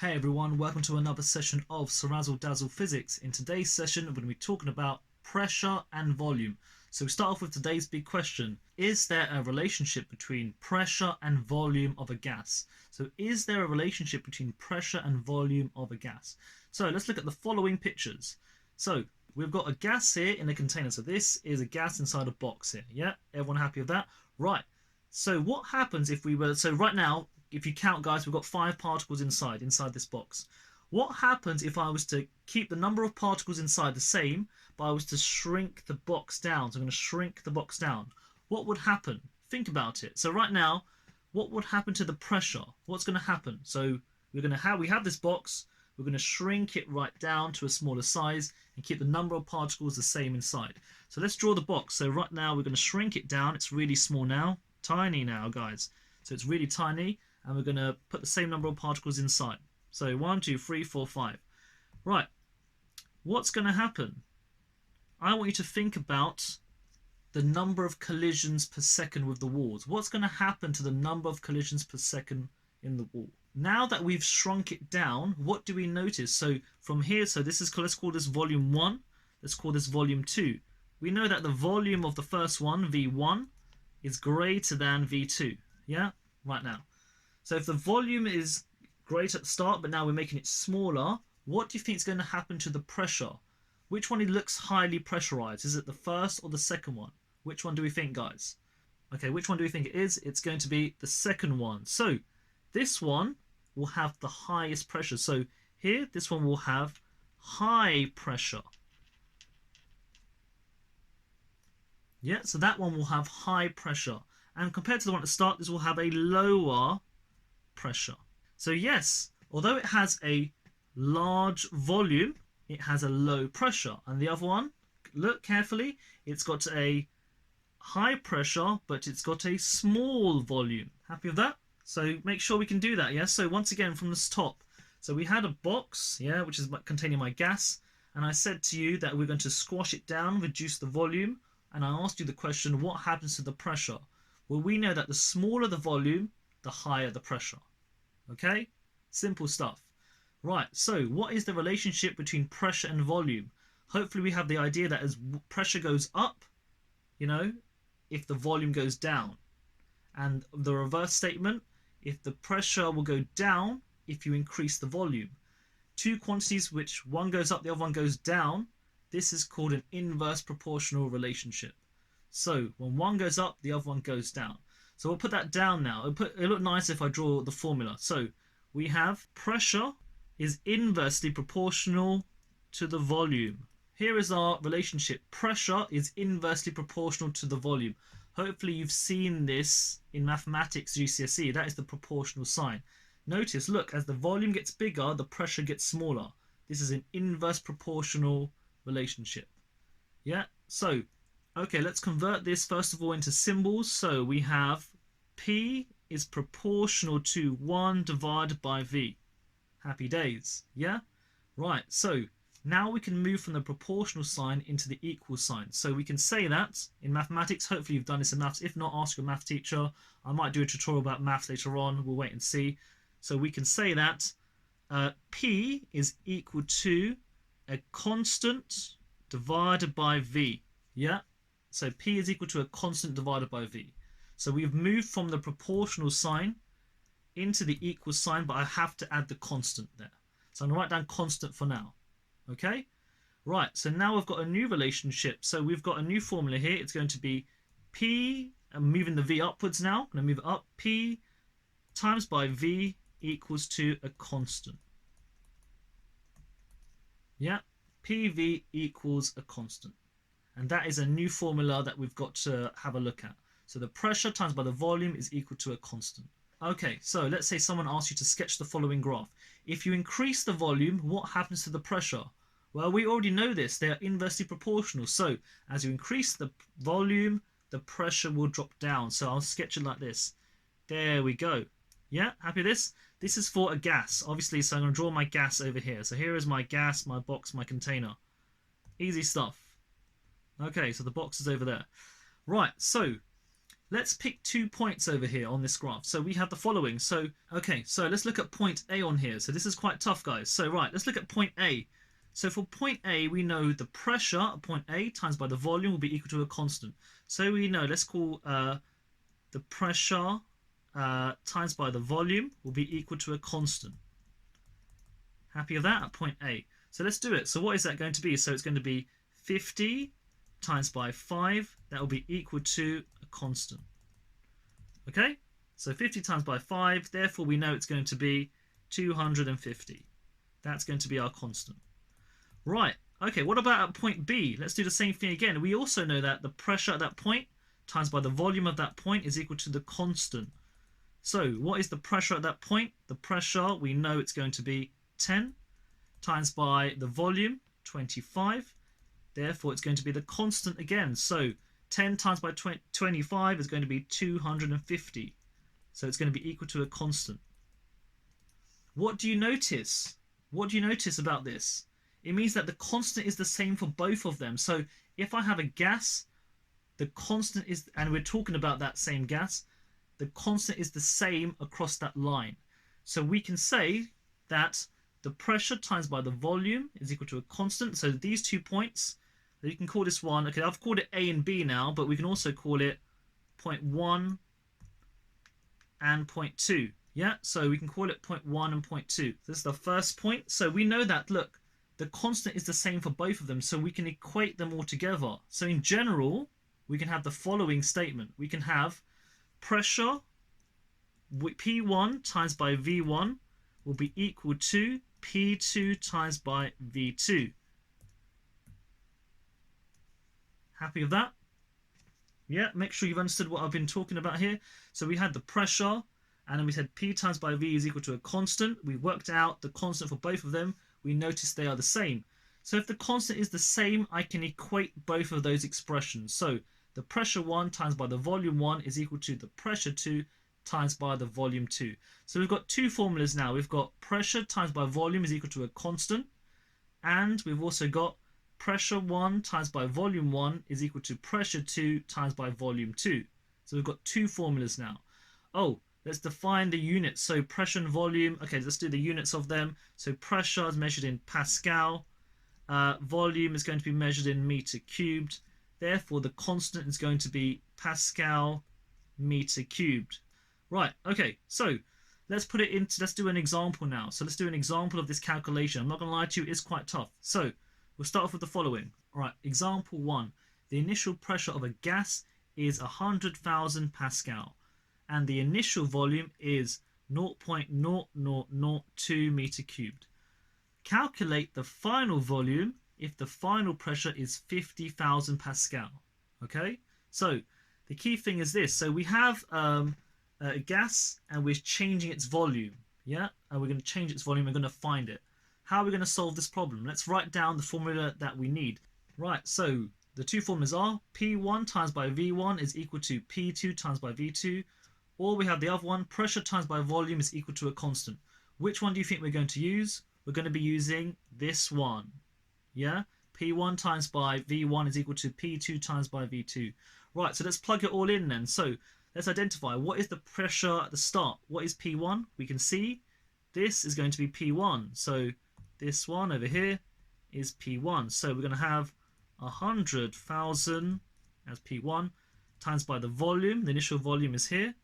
Hey everyone, welcome to another session of CeerazzleDazzle Physics. In today's session, we're going to be talking about pressure and volume. So we start off with today's big question. Is there a relationship between pressure and volume of a gas? So is there a relationship between pressure and volume of a gas? So let's look at the following pictures. So we've got a gas here in a container. So this is a gas inside a box here. Yeah, everyone happy with that? Right. So what happens if we were, so right now, if you count, guys, we've got 5 particles inside this box. What happens if I was to keep the number of particles inside the same, but I was to shrink the box down? So I'm going to shrink the box down. What would happen? Think about it. So right now, what would happen to the pressure? What's going to happen? So we have this box. We're going to shrink it right down to a smaller size and keep the number of particles the same inside. So let's draw the box. So right now we're going to shrink it down. It's really small now, tiny now, guys. So it's really tiny. And we're going to put the same number of particles inside. So 1, 2, 3, 4, 5. Right. What's going to happen? I want you to think about the number of collisions per second with the walls. What's going to happen to the number of collisions per second in the wall? Now that we've shrunk it down, what do we notice? So from here, so this is, let's call this volume 1. Let's call this volume 2. We know that the volume of the first one, V1, is greater than V2. Yeah? Right now. So if the volume is great at the start, but now we're making it smaller, what do you think is going to happen to the pressure? Which one looks highly pressurized? Is it the first or the second one? Which one do we think, guys? Okay, which one do we think it is? It's going to be the second one. So this one will have the highest pressure. So here, this one will have high pressure. Yeah, so that one will have high pressure. And compared to the one at the start, this will have a lower pressure. So yes, although it has a large volume, it has a low pressure. And the other one, look carefully, it's got a high pressure, but it's got a small volume. Happy with that? So make sure we can do that, yeah? So once again, from the top, so we had a box, yeah, which is containing my gas, and I said to you that we're going to squash it down, reduce the volume, and I asked you the question, what happens to the pressure? Well, we know that the smaller the volume, the higher the pressure. Okay? Simple stuff. Right, so what is the relationship between pressure and volume? Hopefully we have the idea that as pressure goes up, you know, if the volume goes down. And the reverse statement, if the pressure will go down if you increase the volume. Two quantities which one goes up, the other one goes down, this is called an inverse proportional relationship. So when one goes up, the other one goes down. So we'll put that down now. It'll look nice if I draw the formula. So we have pressure is inversely proportional to the volume. Here is our relationship. Pressure is inversely proportional to the volume. Hopefully you've seen this in mathematics GCSE. That is the proportional sign. Notice, look, as the volume gets bigger, the pressure gets smaller. This is an inverse proportional relationship. Yeah, so okay, let's convert this first of all into symbols. So we have P is proportional to 1 divided by V. Happy days, yeah? Right, so now we can move from the proportional sign into the equal sign. So we can say that in mathematics, hopefully you've done this in maths. If not, ask your math teacher. I might do a tutorial about maths later on. We'll wait and see. So we can say that P is equal to a constant divided by V, yeah? So P is equal to a constant divided by V. So we've moved from the proportional sign into the equal sign, but I have to add the constant there. So I'm going to write down constant for now. Okay? Right, so now we've got a new relationship. So we've got a new formula here. It's going to be P, I'm moving the V upwards now. I'm going to move it up. P times by V equals to a constant. Yeah? PV equals a constant. And that is a new formula that we've got to have a look at. So the pressure times by the volume is equal to a constant. Okay, so let's say someone asks you to sketch the following graph. If you increase the volume, what happens to the pressure? Well, we already know this. They are inversely proportional. So as you increase the volume, the pressure will drop down. So I'll sketch it like this. There we go. Yeah, happy with this? This is for a gas, obviously, so I'm going to draw my gas over here. So here is my gas, my box, my container. Easy stuff. Okay, so the box is over there. Right, so let's pick 2 points over here on this graph. So we have the following. So, okay, so let's look at point A on here. So this is quite tough, guys. So, right, let's look at point A. So for point A, we know the pressure at point A times by the volume will be equal to a constant. So we know, let's call the pressure times by the volume will be equal to a constant. Happy with that at point A. So let's do it. So what is that going to be? So it's going to be 50 times by 5. That will be equal to a constant. Okay? So 50 times by 5. Therefore, we know it's going to be 250. That's going to be our constant. Right. Okay, what about at point B? Let's do the same thing again. We also know that the pressure at that point times by the volume of that point is equal to the constant. So what is the pressure at that point? The pressure, we know it's going to be 10 times by the volume, 25. Therefore, it's going to be the constant again. So 10 times by 25 is going to be 250. So it's going to be equal to a constant. What do you notice? What do you notice about this? It means that the constant is the same for both of them. So if I have a gas, the constant is, and we're talking about that same gas, the constant is the same across that line. So we can say that the pressure times by the volume is equal to a constant. So these 2 points, you can call this one, okay, I've called it A and B now, but we can also call it point 1 and point 2. Yeah, so we can call it point 1 and point 2. This is the first point. So we know that, look, the constant is the same for both of them, so we can equate them all together. So in general, we can have the following statement. We can have pressure P1 times by V1 will be equal to P2 times by V2. Happy with that? Yeah, make sure you've understood what I've been talking about here. So we had the pressure, and then we said P times by V is equal to a constant. We worked out the constant for both of them. We noticed they are the same. So if the constant is the same, I can equate both of those expressions. So the pressure 1 times by the volume 1 is equal to the pressure 2 times by the volume 2. So we've got two formulas now. We've got pressure times by volume is equal to a constant, and we've also got pressure 1 times by volume 1 is equal to pressure 2 times by volume 2. So we've got two formulas now. Oh, let's define the units. So pressure and volume, okay, let's do the units of them. So pressure is measured in Pascal. Volume is going to be measured in meter cubed. Therefore, the constant is going to be Pascal meter cubed. Right, okay, so let's put it into, let's do an example now. So let's do an example of this calculation. I'm not going to lie to you, it's quite tough. So we'll start off with the following. All right, example 1. The initial pressure of a gas is 100,000 Pascal. And the initial volume is 0.0002 meter cubed. Calculate the final volume if the final pressure is 50,000 Pascal. Okay, so the key thing is this. So we have a gas and we're changing its volume. Yeah, and we're going to change its volume. We're going to find it. How are we going to solve this problem? Let's write down the formula that we need. Right, so the two formulas are P1 times by V1 is equal to P2 times by V2. Or we have the other one, pressure times by volume is equal to a constant. Which one do you think we're going to use? We're going to be using this one. Yeah? P1 times by V1 is equal to P2 times by V2. Right, so let's plug it all in then. So let's identify what is the pressure at the start. What is P1? We can see this is going to be P1. So this one over here is P1. So we're going to have 100,000 as P1 times by the volume. The initial volume is here.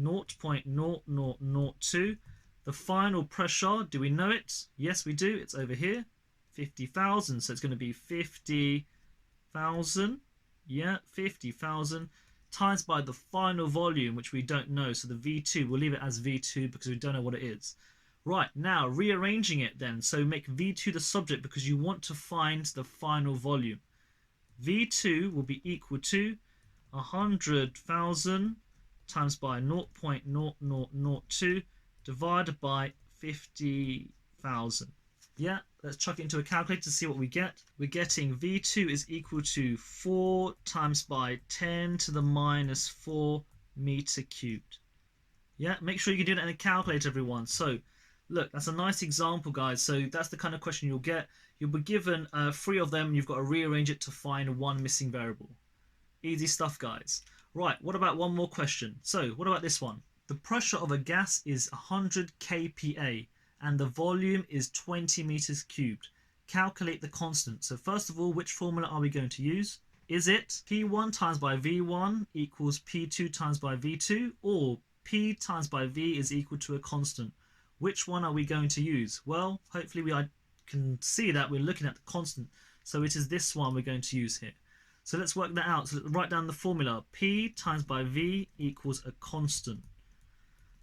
0.0002. The final pressure, do we know it? Yes, we do. It's over here. 50,000. So it's going to be 50,000. Yeah, 50,000 times by the final volume, which we don't know. So the V2, we'll leave it as V2 because we don't know what it is. Right, now rearranging it then. So make V2 the subject because you want to find the final volume. V2 will be equal to 100,000 times by 0.0002 divided by 50,000. Yeah, let's chuck it into a calculator to see what we get. We're getting V2 is equal to 4 times by 10 to the minus 4 meter cubed. Yeah, make sure you can do that in a calculator, everyone. So, look, that's a nice example, guys. So that's the kind of question you'll get. You'll be given 3 of them. You've got to rearrange it to find one missing variable. Easy stuff, guys. Right, what about one more question? So, what about this one? The pressure of a gas is 100 kPa and the volume is 20 meters cubed. Calculate the constant. So first of all, which formula are we going to use? Is it P1 times by V1 equals P2 times by V2, or P times by V is equal to a constant? Which one are we going to use? Well, hopefully we can see that we're looking at the constant. So it is this one we're going to use here. So let's work that out. So let's write down the formula. P times by V equals a constant.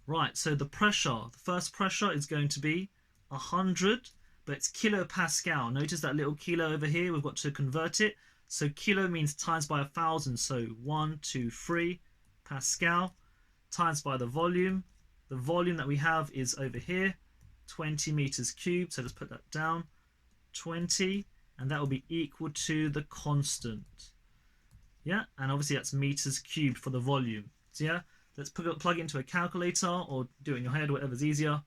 Right, so the pressure, the first pressure is going to be 100, but it's kilopascal. Notice that little kilo over here, we've got to convert it. So kilo means times by 1,000. So 1, 2, 3 Pascal times by the volume. The volume that we have is over here, 20 meters cubed. So let's put that down, 20, and that will be equal to the constant. Yeah, and obviously that's meters cubed for the volume. So yeah, let's plug it into a calculator or do it in your head, whatever's easier.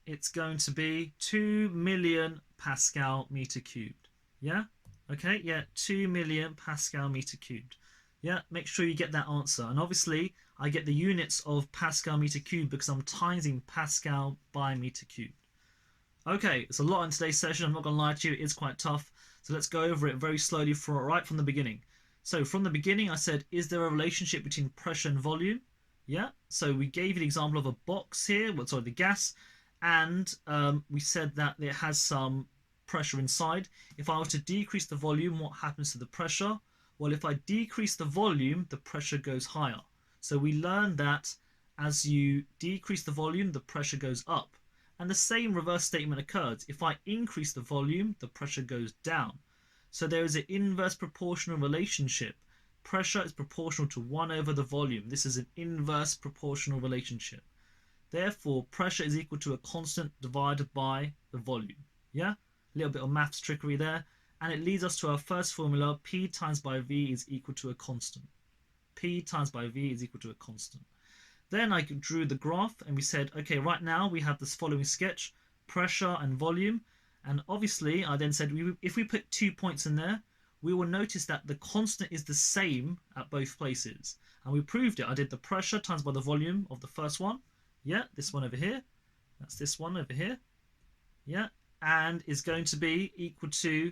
It's going to be 2 million Pascal meter cubed. Yeah, okay, yeah, 2 million Pascal meter cubed. Yeah, make sure you get that answer. And obviously, I get the units of Pascal meter cubed because I'm timesing Pascal by meter cubed. Okay, it's a lot in today's session. I'm not going to lie to you, it is quite tough. So let's go over it very slowly right from the beginning. So from the beginning, I said, is there a relationship between pressure and volume? Yeah, so we gave you the example of a box here, sorry, the gas, and we said that it has some pressure inside. If I were to decrease the volume, what happens to the pressure? Well, if I decrease the volume, the pressure goes higher. So we learned that as you decrease the volume, the pressure goes up. And the same reverse statement occurs. If I increase the volume, the pressure goes down. So there is an inverse proportional relationship. Pressure is proportional to 1 over the volume. This is an inverse proportional relationship. Therefore, pressure is equal to a constant divided by the volume. Yeah? A little bit of maths trickery there. And it leads us to our first formula. P times by V is equal to a constant. P times by V is equal to a constant. Then I drew the graph and we said, okay, right now we have this following sketch, pressure and volume. And obviously, I then said, if we put 2 points in there, we will notice that the constant is the same at both places. And we proved it. I did the pressure times by the volume of the first one. Yeah, this one over here. That's this one over here. Yeah, and is going to be equal to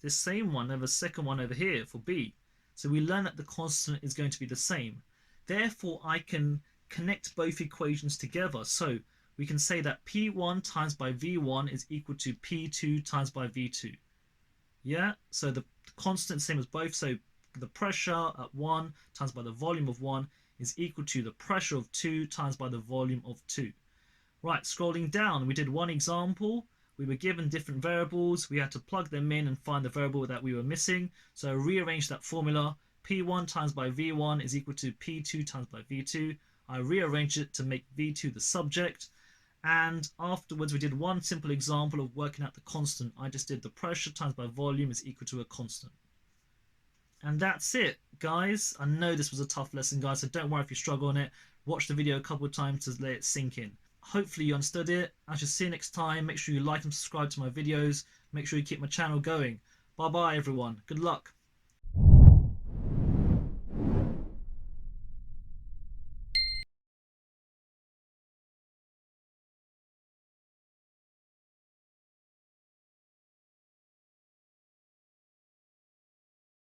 this same one, the second one over here for B. So we learn that the constant is going to be the same. Therefore, I can connect both equations together. So we can say that P1 times by V1 is equal to P2 times by V2. Yeah, so the constant same as both. So the pressure at 1 times by the volume of 1 is equal to the pressure of 2 times by the volume of 2. Right, scrolling down, we did one example. We were given different variables. We had to plug them in and find the variable that we were missing. So I rearranged that formula. P1 times by V1 is equal to P2 times by V2. I rearranged it to make V2 the subject. And afterwards, we did one simple example of working out the constant. I just did the pressure times by volume is equal to a constant. And that's it, guys. I know this was a tough lesson, guys, so don't worry if you struggle on it. Watch the video a couple of times to let it sink in. Hopefully you understood it. I shall see you next time. Make sure you like and subscribe to my videos. Make sure you keep my channel going. Bye bye, everyone. Good luck.